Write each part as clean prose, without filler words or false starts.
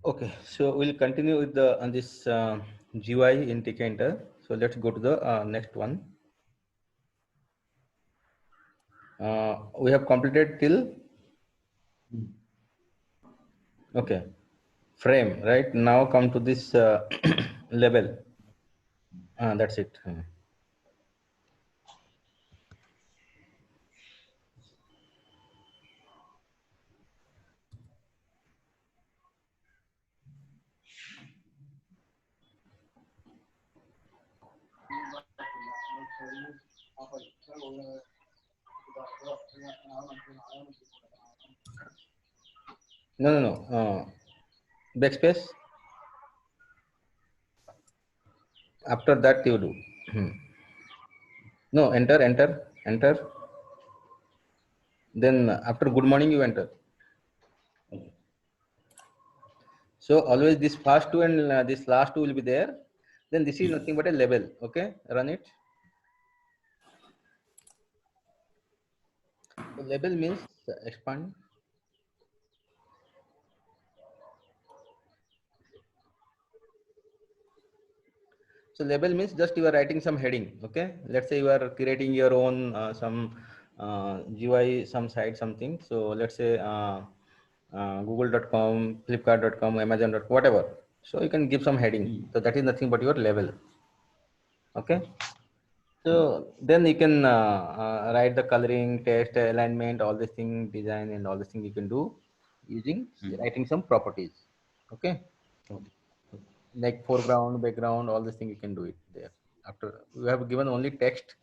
Okay, so we'll continue with the on this GUI in Tkinter. So let's go to the next one. We have completed till okay frame, right? Now come to this level. That's it. No, no, no. Backspace. After that you do. No, enter, enter, enter. Then after good morning you enter. So always this first two and this last two will be there. Then this is nothing but a label. Okay, run it. So label means expand. So label means just you are writing some heading. Okay, let's say you are creating your own some GUI, some site, something. So let's say Google.com, Flipkart.com, Amazon.com, whatever. So you can give some heading. So that is nothing but your label. Okay. So then you can write the coloring, text, alignment, all this thing, design, and all this thing you can do using writing some properties. Okay. Like foreground, background, all this thing you can do it there. After you have given only text,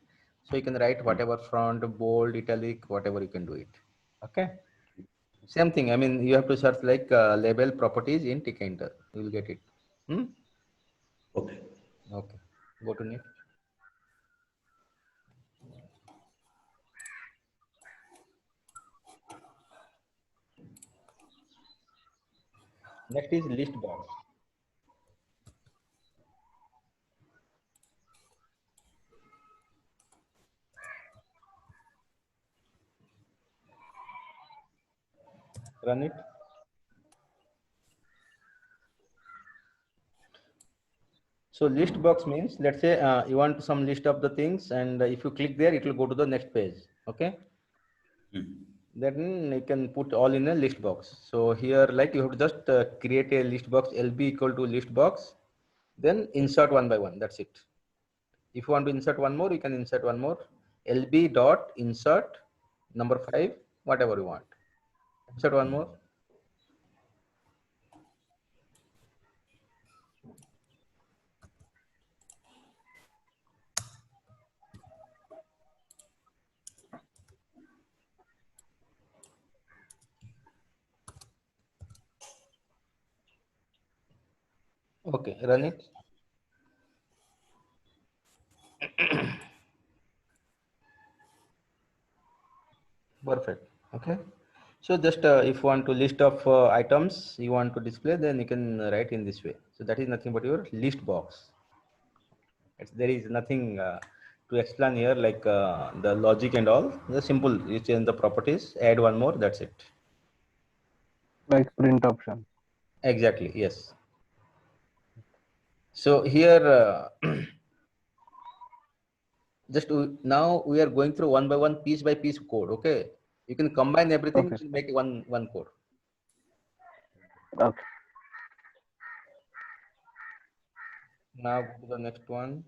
so you can write whatever front, bold, italic, whatever you can do it. Okay. Same thing. I mean, you have to search like label properties in Tkinter. You will get it. Okay. Okay. Go to next. Next is list box. Run it. So list box means, let's say you want some list of the things, and if you click there, it will go to the next page. Okay. Then you can put all in a list box. So here, like you have to just create a list box, LB equal to list box, then insert one by one. That's it. If you want to insert one more, you can insert one more. LB dot insert number 5, whatever you want. Insert one more. Okay, run it. Perfect. Okay. So just if you want to list of items you want to display, then you can write in this way. So that is nothing but your list box. There is nothing to explain here, like the logic and all. The simple, you change the properties, add one more, that's it. Like print option. Exactly, yes. So here, just now we are going through one by one, piece by piece code. Okay, you can combine everything Okay. to make one code. Okay. Now go to the next one.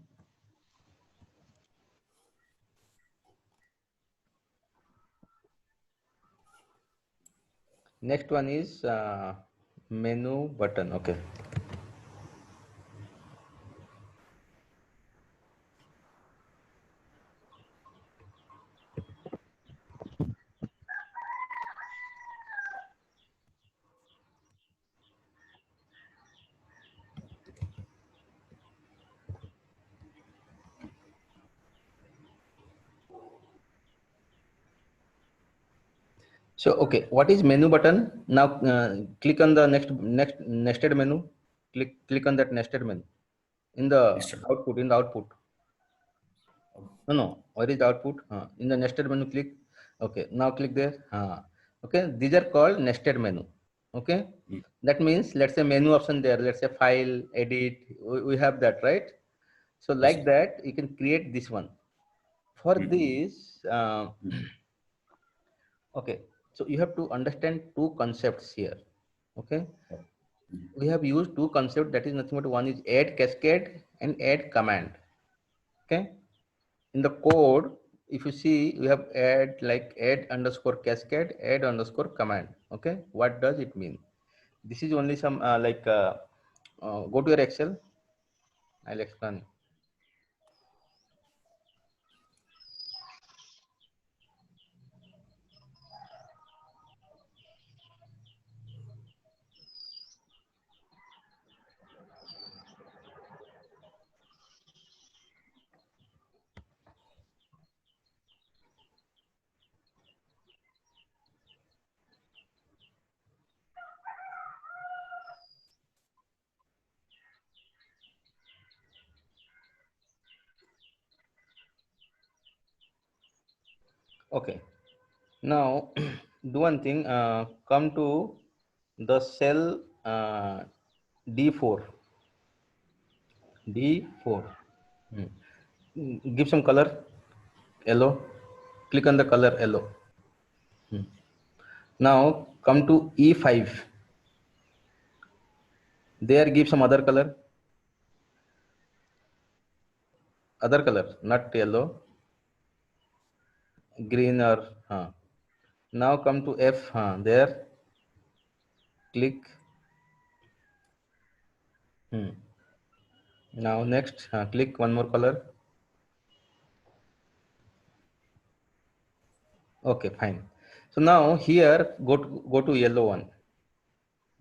Next one is menu button. Okay. So okay, what is menu button? Now click on the next nested menu. Click on that nested menu in the output. In the output. No. Where is the output? In the nested menu, click. Okay. Now click there. Okay. These are called nested menu. Okay, that means let's say menu option there, let's say file, edit, we have that, right? So like that you can create this one. For this okay, so you have to understand two concepts here. Okay, we have used two concepts, that is nothing but one is add cascade and add command. Okay, in the code if you see we have add like add underscore cascade, add underscore command. Okay, what does it mean? This is only some go to your Excel, I'll explain. Okay, now do one thing, come to the cell D4. D4. Give some color, yellow. Click on the color yellow. Now come to E5. There give some other color, not yellow, green or now come to F, there click. Now next click one more color. Okay, fine. So now here go to yellow one.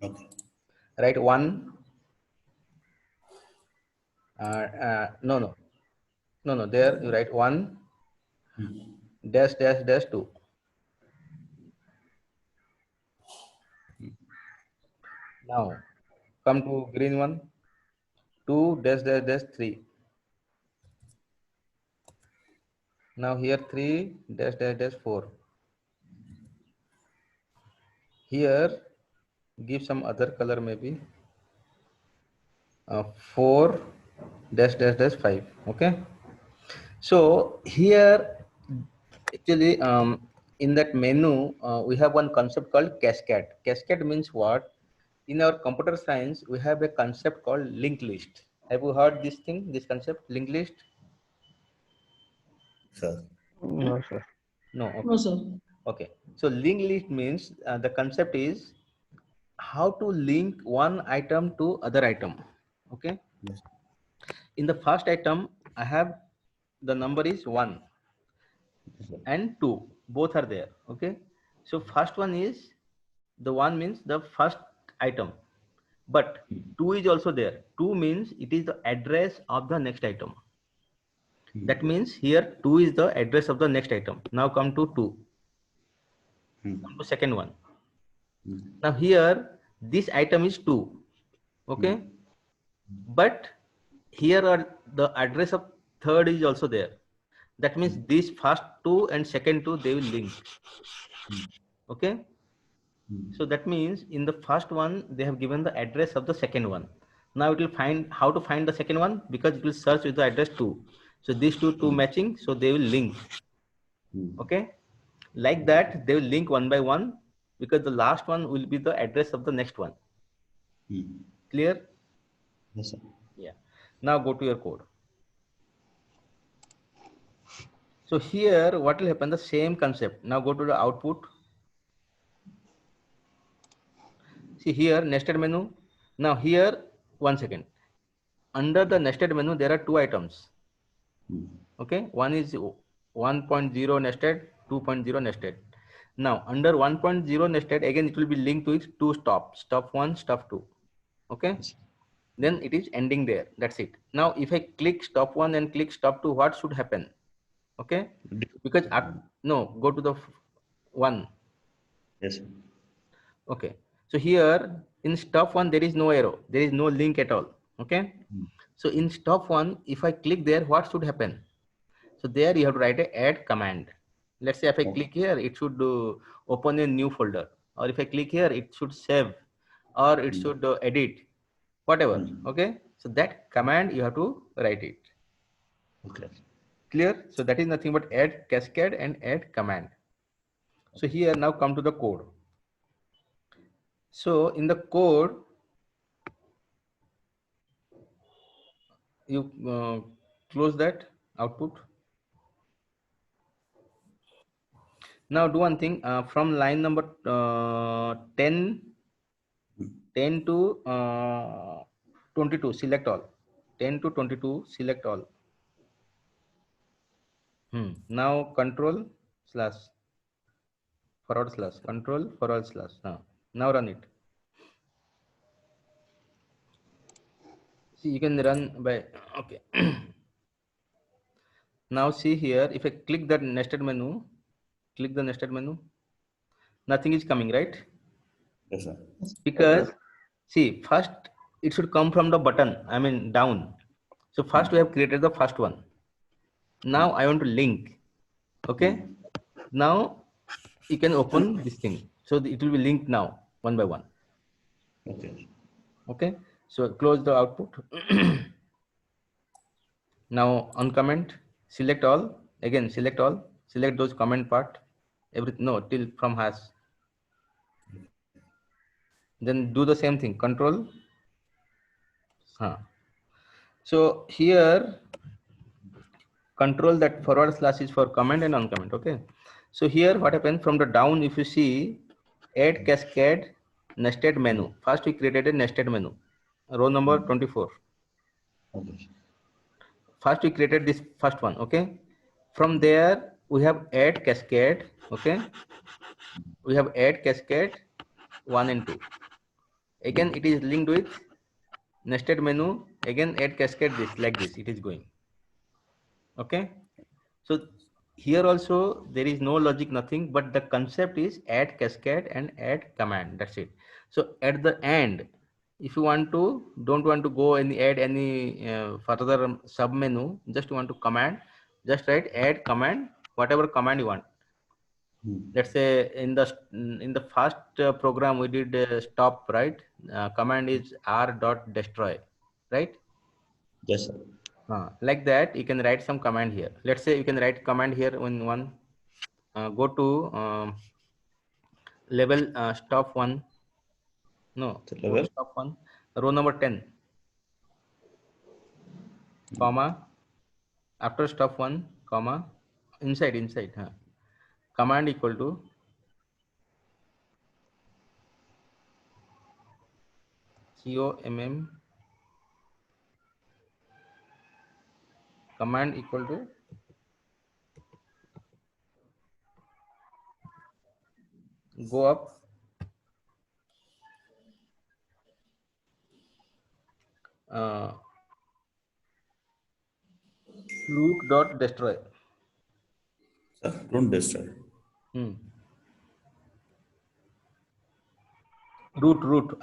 Okay. Write one. No. There you write one dash dash dash two. Now come to green one. Two dash dash dash three. Now here three dash dash dash four. Here give some other color maybe. 4 dash dash dash 5. Okay, so here actually in that menu we have one concept called cascade. Cascade means what? In our computer science we have a concept called linked list. Have you heard this thing, this concept, linked list? Sir. No, sir. No. Okay. No, sir. Okay, so linked list means the concept is how to link one item to other item. Okay, Yes. in the first item I have the number is 1 and 2, both are there. Okay, so first one is the 1 means the first item, but 2 is also there. 2 means it is the address of the next item. That means here 2 is the address of the next item. Now come to 2. Come to second one. Now here this item is 2. Okay, but here are the address of third is also there. That means this first 2 and second 2 they will link. Okay, so that means in the first one they have given the address of the second one. Now it will find how to find the second one, because it will search with the address 2. So these two matching, so they will link. Okay, like that they will link one by one, because the last one will be the address of the next one. Clear? Yes, sir. Yeah. Now go to your code. So here what will happen, the same concept. Now go to the output. See here nested menu. Now here 1 second. Under the nested menu there are 2 items. Okay, one is 1.0 nested, 2.0 nested. Now under 1.0 nested, again it will be linked with 2 stops, stop 1, stop 2. Okay, then it is ending there. That's it. Now if I click stop 1 and click stop 2, what should happen? Okay, because no, go to the 1. Yes, sir. Okay, so here in stop 1 there is no arrow, there is no link at all. Okay, so in stop 1 if I click there, what should happen? So there you have to write a add command. Let's say if I click here, it should open a new folder, or if I click here, it should save or it should edit, whatever. Mm. Okay, so that command you have to write it. Okay. Clear? So that is nothing but add cascade and add command. So here now come to the code. So in the code, you close that output. Now do one thing, from line number 10 to 22, select all. 10 to 22, select all. Now control slash forward slash control forward slash. Now run it. See, you can run by, okay. Now see here, if I click that nested menu, click the nested menu, nothing is coming, right? Yes, sir. Because see, first it should come from the button, I mean down. So first we have created the first one. Now I want to link. Okay. Now you can open this thing. So it will be linked now, one by one. Okay. Okay. So close the output. Now uncomment, select all. Again, select all. Select those comment part. Everything, no, till from hash. Then do the same thing. Control. So here, control that forward slash is for comment and uncomment. Okay. So here what happened from the down, if you see add cascade nested menu. First we created a nested menu. Row number 24. Okay. First we created this first one. Okay. From there we have add cascade. Okay. We have add cascade 1 and 2. Again it is linked with nested menu. Again add cascade this, like this it is going. Okay. So here also there is no logic, nothing, but the concept is add cascade and add command. That's it. So at the end, if you don't want to go and add any further sub menu, just want to command, just write add command, whatever command you want. Let's say in the first program we did stop, right? Command is r.destroy, right? Yes, sir. Like that you can write some command here. Let's say you can write command here in one, go to level stop one, no, The go to level. stop one, row number 10, comma, after stop one, comma, inside, command equal to comm, command equal to go up, root dot destroy. Sir, don't destroy. Root root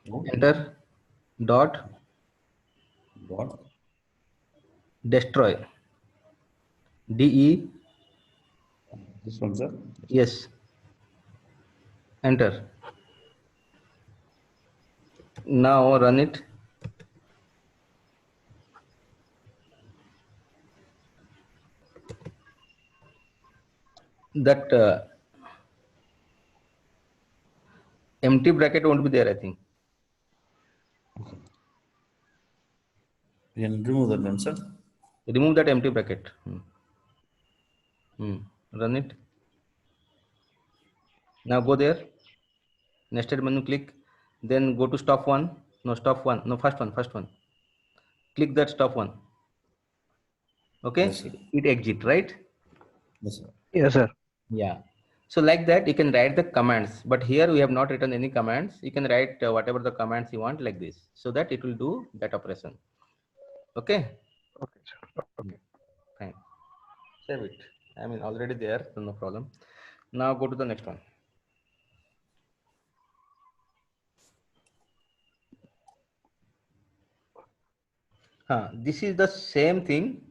No. enter dot Dot. destroy, de, This one, sir. yes, enter. Now run it. That empty bracket won't be there, I think. You can remove that one, sir. Remove that empty bracket. Run it. Now go there. Nested menu, click. Then go to stop one. No, stop one. No, first one. Click that stop one. Okay. Yes, sir. It exit, right? Yes, sir. Yes, sir. Yeah. So like that, you can write the commands. But here we have not written any commands. You can write whatever the commands you want, like this, so that it will do that operation. Okay. Okay, sir. Okay. Fine. Save it. I mean, already there, so no problem. Now go to the next one. This is the same thing.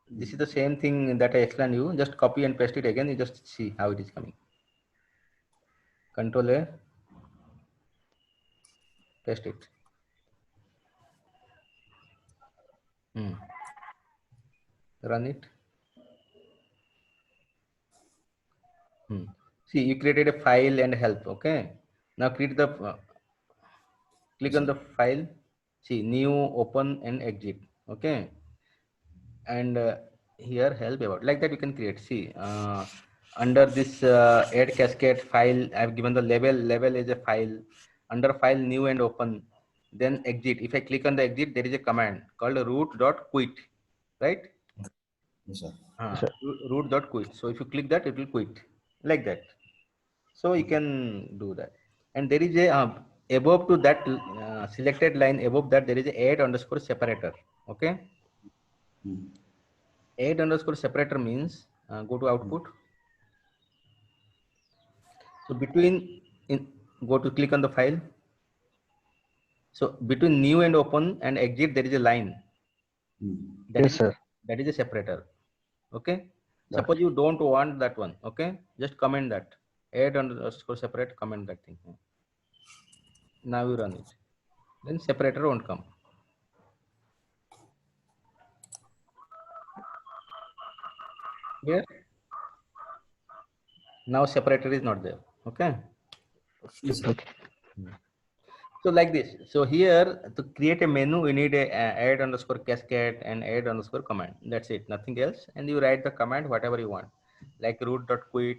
This is the same thing that I explained you. Just copy and paste it again. You just see how it is coming. Control A, paste it. Run it. See, you created a file and help. Okay. Now click on the file. See, new, open, and exit. Okay. And here help about like that you can create. See, under this add cascade file, I've given the label is a file. Under file, new and open, then exit. If I click on the exit, there is a command called root.quit, right? Yes, sir. Sir. Root.quit. So if you click that, it will quit like that. So you can do that. And there is a above to that selected line, above that there is a add underscore separator. Okay. Add underscore separator means go to output. So go to click on the file. So between new and open and exit, there is a line. Yes, sir. That is a separator. Okay. Suppose you don't want that one. Okay. Just comment that. Add underscore separate, comment that thing. Now you run it. Then separator won't come. Here. Now separator is not there. Okay. Yes, sir. Okay. So like this. So here to create a menu, we need a add underscore cascade and add underscore command. That's it. Nothing else. And you write the command whatever you want, like root.quit,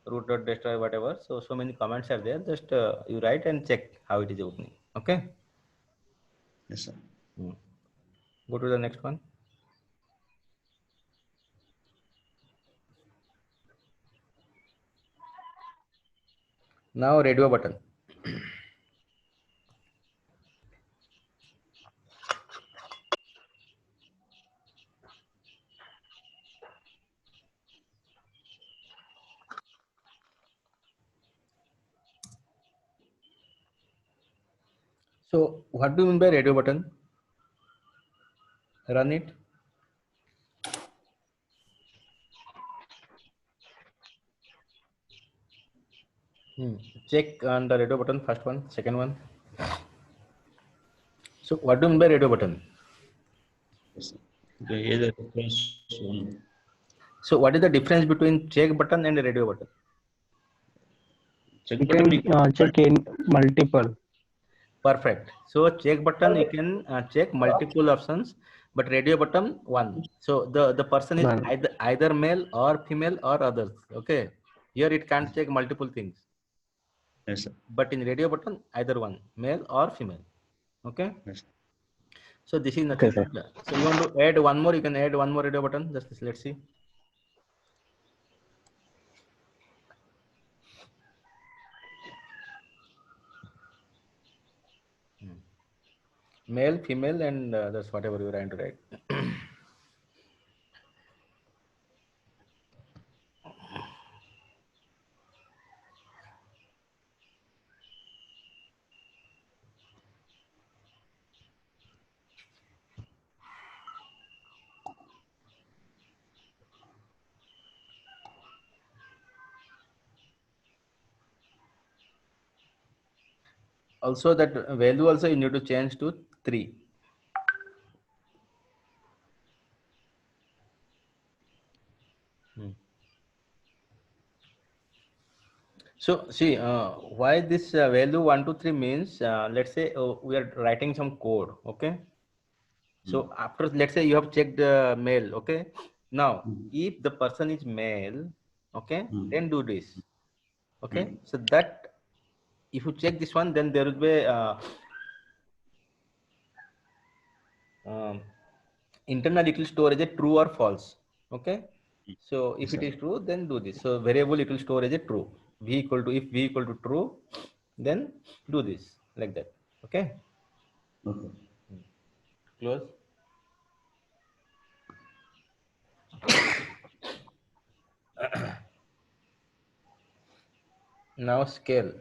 root.destroy, whatever. So many commands are there. Just you write and check how it is opening. Okay. Yes, sir. Go to the next one. Now radio button. So what do you mean by radio button? Run it. Check on the radio button, first one, second one. So what do you mean by radio button? Yes, sir. Okay, either press one. So what is the difference between check button and a radio button? Check You button. can check in multiple. Perfect. So check button, you can check multiple options, but radio button one. So the person is None. either male or female or others. Okay. Here it can't check multiple things, Yes, sir. but in radio button either one, male or female. Okay. Yes. So this is Okay, nothing. sir. So you want to add one more? You can add one more radio button. Just let's see. Male, female, and that's whatever you're trying to write. Also, that value also you need to change to 3. So see, why this value 1, 2, 3 means, let's say we are writing some code, okay? So after, let's say you have checked mail, okay? Now, if the person is male, okay, then do this, okay? So that, if you check this one, then there will be internal it will store as a true or false, okay? So if Yes, it sir. is true, then do this. So variable it will store as a true. If v equal to true, then do this like that. Okay. Okay. Close. Now scale.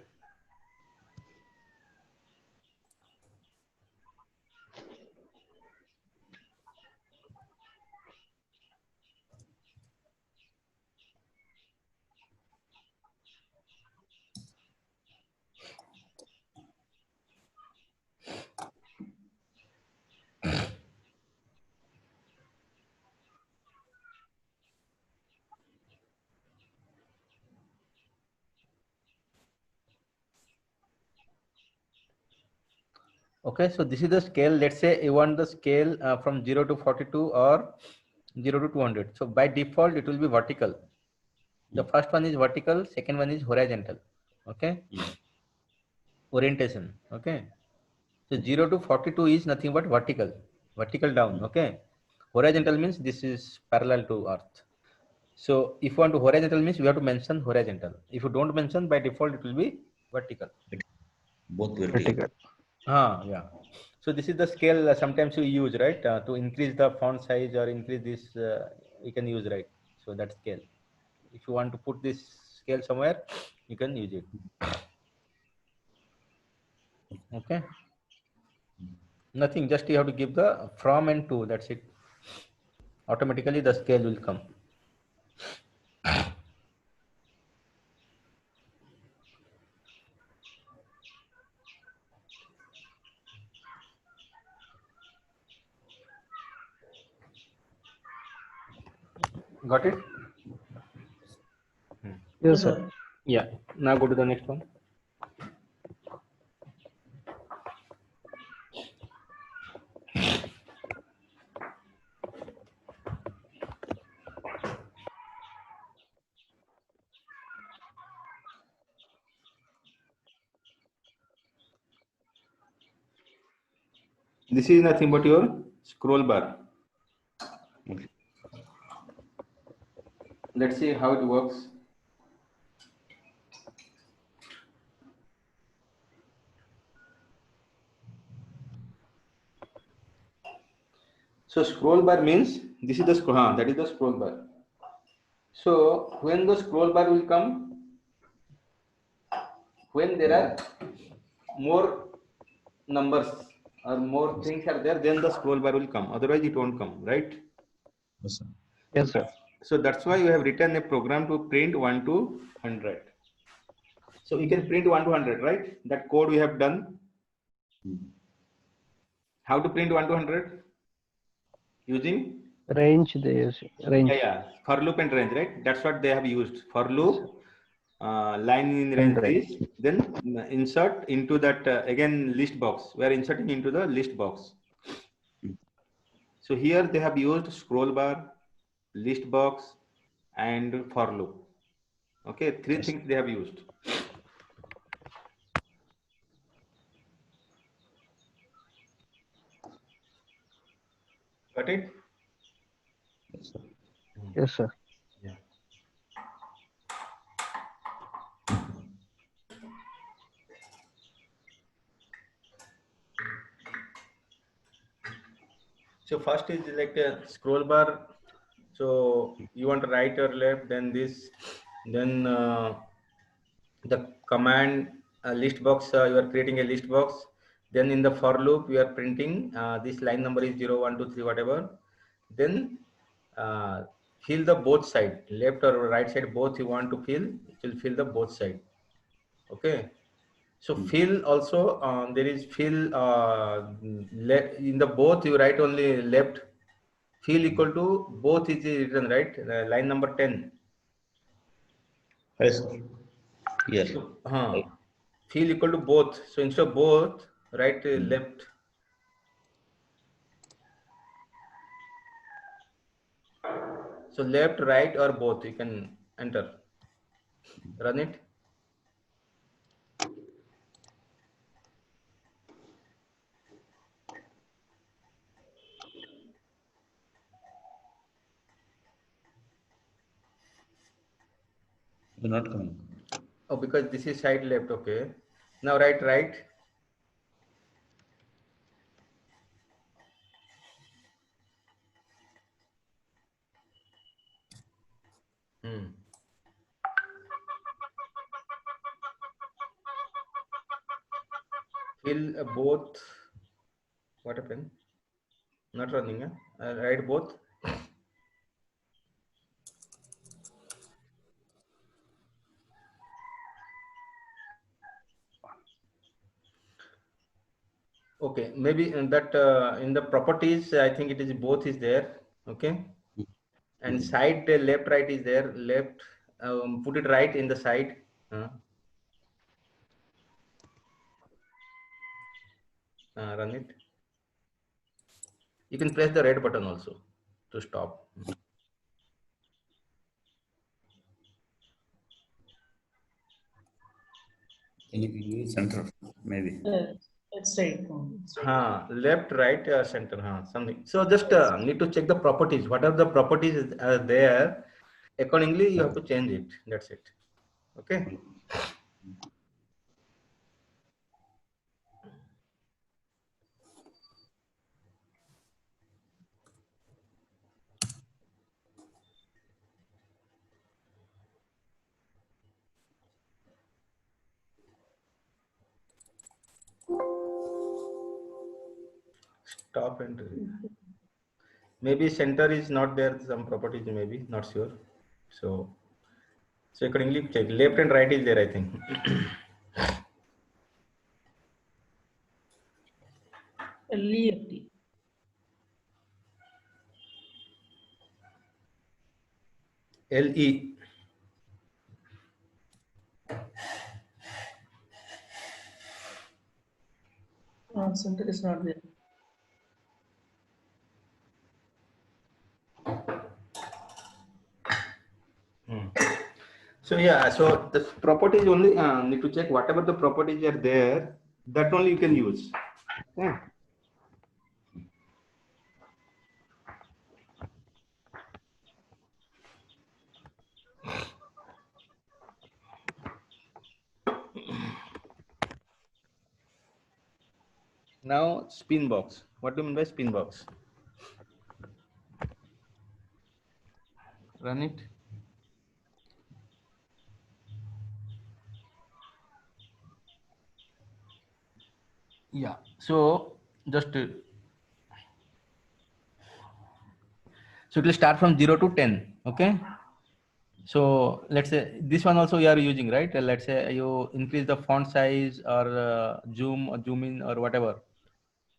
Okay, so this is the scale. Let's say you want the scale from 0 to 42 or 0 to 200. So by default, it will be vertical. The first one is vertical, second one is horizontal. Okay, orientation. Okay, so 0 to 42 is nothing but vertical, vertical down. Okay, horizontal means this is parallel to earth. So if you want to horizontal means we have to mention horizontal. If you don't mention, by default it will be vertical. Both vertical. Vertical. Yeah. So this is the scale sometimes you use, right? To increase the font size or increase this, you can use, right? So that scale. If you want to put this scale somewhere, you can use it. Okay. Nothing, just you have to give the from and to, that's it. Automatically the scale will come. Got it? Yes, sir. Yeah. Now go to the next one. This is nothing but your scroll bar. Okay. Let's see how it works. So scroll bar means this is the scroll, that is the scroll bar. So when the scroll bar will come, when there are more numbers or more things are there, then the scroll bar will come. Otherwise, it won't come, right? Yes, sir. Yes, sir. So that's why you have written a program to print 1 to 100. So you can print 1 to 100, right? That code we have done. How to print 1 to 100? Using Range they use. Range. for loop and range, right? That's what they have used. For loop, line in range range. is, then insert into that again list box. We are inserting into the list box. So here they have used scroll bar, list box, and for loop. Okay, three Yes. things they have used. Got it? Yes, sir. Yes, sir. Yeah. So first is like a scroll bar. So you want to right or left, then this, then the command list box, you are creating a list box. Then in the for loop, you are printing this line number is 0, 1, 2, 3, whatever. Then fill the both side, left or right side, both you want to fill, it will fill the both side. Okay. So fill also, there is fill in the both, you write only left. Fill equal to both is written, right? Line number 10. Yes, sir. Here. So, fill equal to both. So instead of both, write left. So left, right, or both, you can enter. Run it. Do not come. Oh, because this is side left. Okay. Now write right. Fill both. What happened? Not running. Write both. Okay, maybe in that in the properties, I think it is both is there. Okay, and side left right is there. Left, put it right in the side. Run it. You can press the red button also to stop. Center, maybe. It's right. It's right. Left, right, center, something. So just need to check the properties. What are the properties are there? Accordingly, you have to change it. That's it. Okay. Stop and maybe center is not there. Some properties maybe not sure. So accordingly check. Left and right is there, I think. LEFT. LE. Center is not there. So yeah, so the properties only need to check whatever the properties are there, that only you can use. Yeah. Now spin box. What do you mean by spin box? Run it. Yeah. So just so it will start from 0 to 10. Okay. So let's say this one also you are using, right? Let's say you increase the font size or zoom or zoom in or whatever.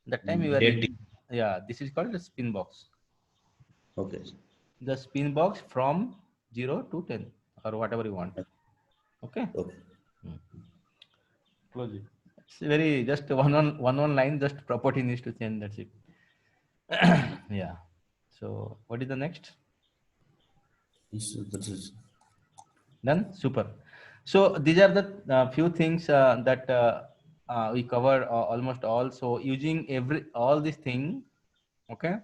That time you are Date. using. Yeah, this is called the spin box. Okay. The spin box from 0 to 10 or whatever you want. Okay. Okay. Close it. It's very just one line, just property needs to change. That's it. Yeah. So what is the next? That is Done. Super. So these are the few things that we cover almost all. So using all these thing, okay.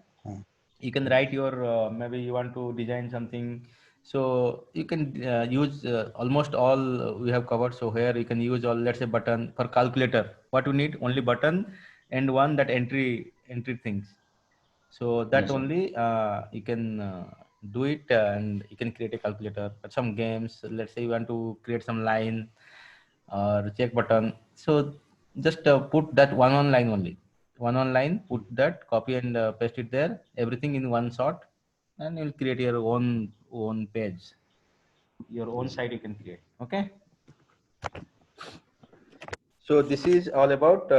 You can write your maybe you want to design something, so you can use almost all we have covered. So here you can use all, let's say button for calculator. What you need? Only button and one that entry things. So that yes, only you can do it and you can create a calculator. But some games, let's say you want to create some line or check button. So just put that one line only. One line, put that, copy and paste it there. Everything in one shot, and you'll create your own page. Your own site you can create. Okay. So this is all about.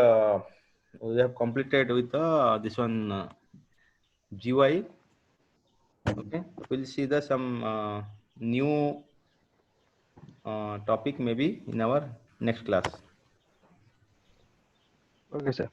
We have completed with this one GUI. Okay, we'll see the some new topic maybe in our next class. Okay, sir.